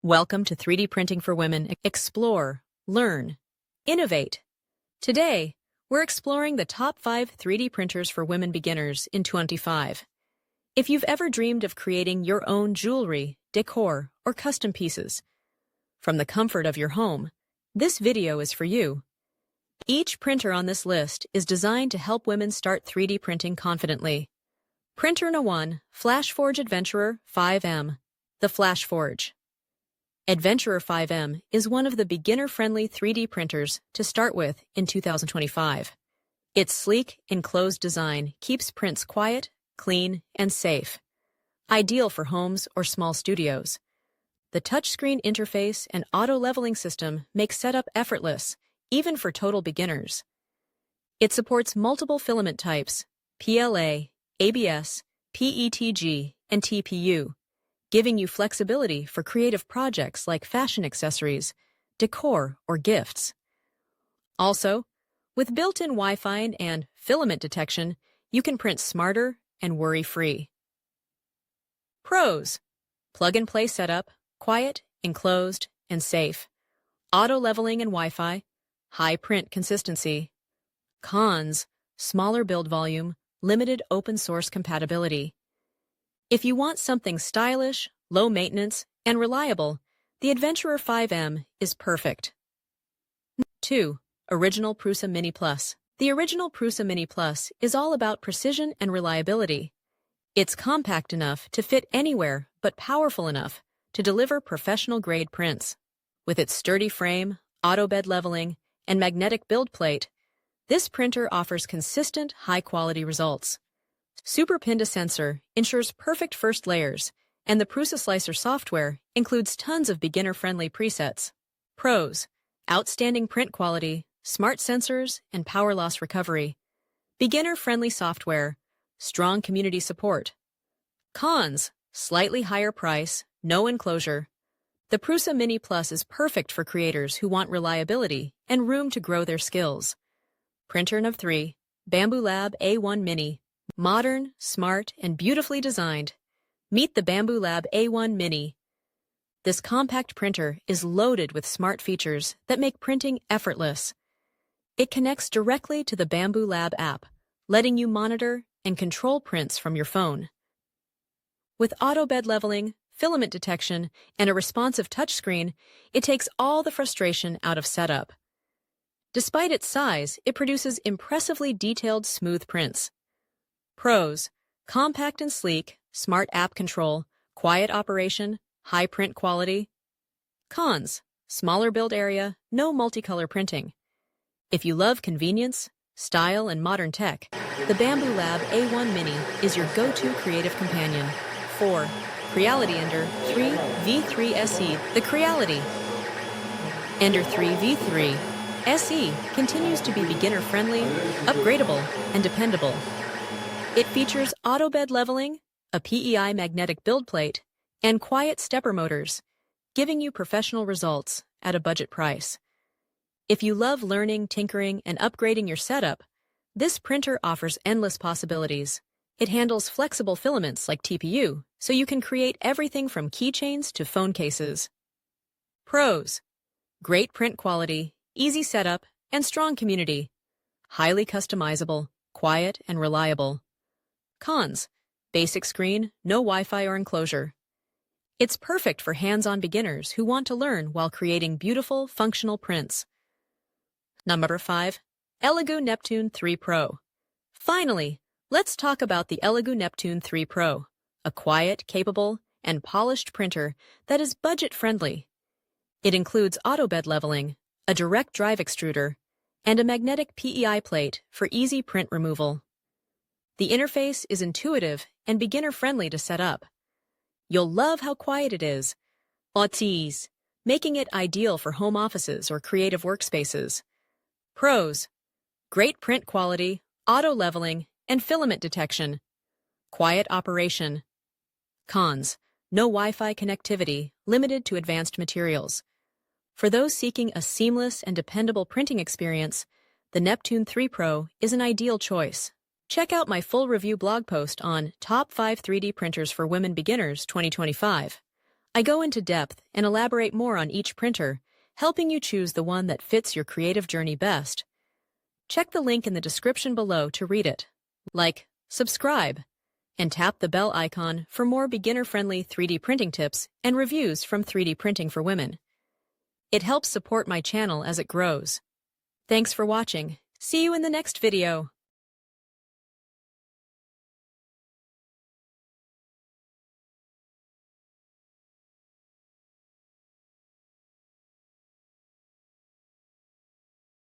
Welcome to 3D Printing for Women. Explore, learn, innovate. Today, we're exploring the top 5 3D printers for women beginners in 2025. If you've ever dreamed of creating your own jewelry, decor, or custom pieces from the comfort of your home, this video is for you. Each printer on this list is designed to help women start 3D printing confidently. Printer No. 1, Flashforge Adventurer 5M. The Flashforge Adventurer 5M is one of the beginner-friendly 3D printers to start with in 2025. Its sleek, enclosed design keeps prints quiet, clean, and safe, ideal for homes or small studios. The touchscreen interface and auto-leveling system make setup effortless, even for total beginners. It supports multiple filament types, PLA, ABS, PETG, and TPU, giving you flexibility for creative projects like fashion accessories, decor, or gifts. Also, with built-in Wi-Fi and filament detection, you can print smarter and worry-free. Pros: plug-and-play setup, quiet, enclosed, and safe. Auto-leveling and Wi-Fi, high print consistency. Cons: smaller build volume, limited open-source compatibility. If you want something stylish, low maintenance, and reliable, the Adventurer 5M is perfect. 2. Original Prusa Mini Plus. The original Prusa Mini Plus is all about precision and reliability. It's compact enough to fit anywhere, but powerful enough to deliver professional-grade prints. With its sturdy frame, auto-bed leveling, and magnetic build plate, this printer offers consistent, high-quality results. Super Pinda Sensor ensures perfect first layers, and the Prusa Slicer software includes tons of beginner-friendly presets. Pros: outstanding print quality, smart sensors, and power loss recovery. Beginner-friendly software, strong community support. Cons: slightly higher price, no enclosure. The Prusa Mini Plus is perfect for creators who want reliability and room to grow their skills. Printer No. 3, Bambu Lab A1 Mini. Modern, smart, and beautifully designed. Meet the Bambu Lab A1 Mini. This compact printer is loaded with smart features that make printing effortless. It connects directly to the Bambu Lab app, letting you monitor and control prints from your phone. With auto-bed leveling, filament detection, and a responsive touchscreen, it takes all the frustration out of setup. Despite its size, it produces impressively detailed, smooth prints. Pros: compact and sleek, smart app control, quiet operation, high print quality. Cons: smaller build area, no multicolor printing. If you love convenience, style, and modern tech, the Bambu Lab A1 Mini is your go-to creative companion. 4. Creality Ender 3 V3 SE. The Creality Ender 3 V3 SE continues to be beginner-friendly, upgradable, and dependable. It features auto-bed leveling, a PEI magnetic build plate, and quiet stepper motors, giving you professional results at a budget price. If you love learning, tinkering, and upgrading your setup, this printer offers endless possibilities. It handles flexible filaments like TPU, so you can create everything from keychains to phone cases. Pros: great print quality, easy setup, and strong community. Highly customizable, quiet, and reliable. Cons: basic screen, no Wi-Fi or enclosure. It's perfect for hands-on beginners who want to learn while creating beautiful, functional prints. Number 5. Elegoo Neptune 3 Pro. Finally, let's talk about the Elegoo Neptune 3 Pro, a quiet, capable, and polished printer that is budget-friendly. It includes auto-bed leveling, a direct drive extruder, and a magnetic PEI plate for easy print removal. The interface is intuitive and beginner-friendly to set up. You'll love how quiet it is, at ease, making it ideal for home offices or creative workspaces. Pros: great print quality, auto-leveling, and filament detection. Quiet operation. Cons: no Wi-Fi connectivity, limited to advanced materials. For those seeking a seamless and dependable printing experience, the Neptune 3 Pro is an ideal choice. Check out my full review blog post on Top 5 3D Printers for Women Beginners 2025. I go into depth and elaborate more on each printer, helping you choose the one that fits your creative journey best. Check the link in the description below to read it. Like, subscribe, and tap the bell icon for more beginner-friendly 3D printing tips and reviews from 3D Printing for Women. It helps support my channel as it grows. Thanks for watching. See you in the next video.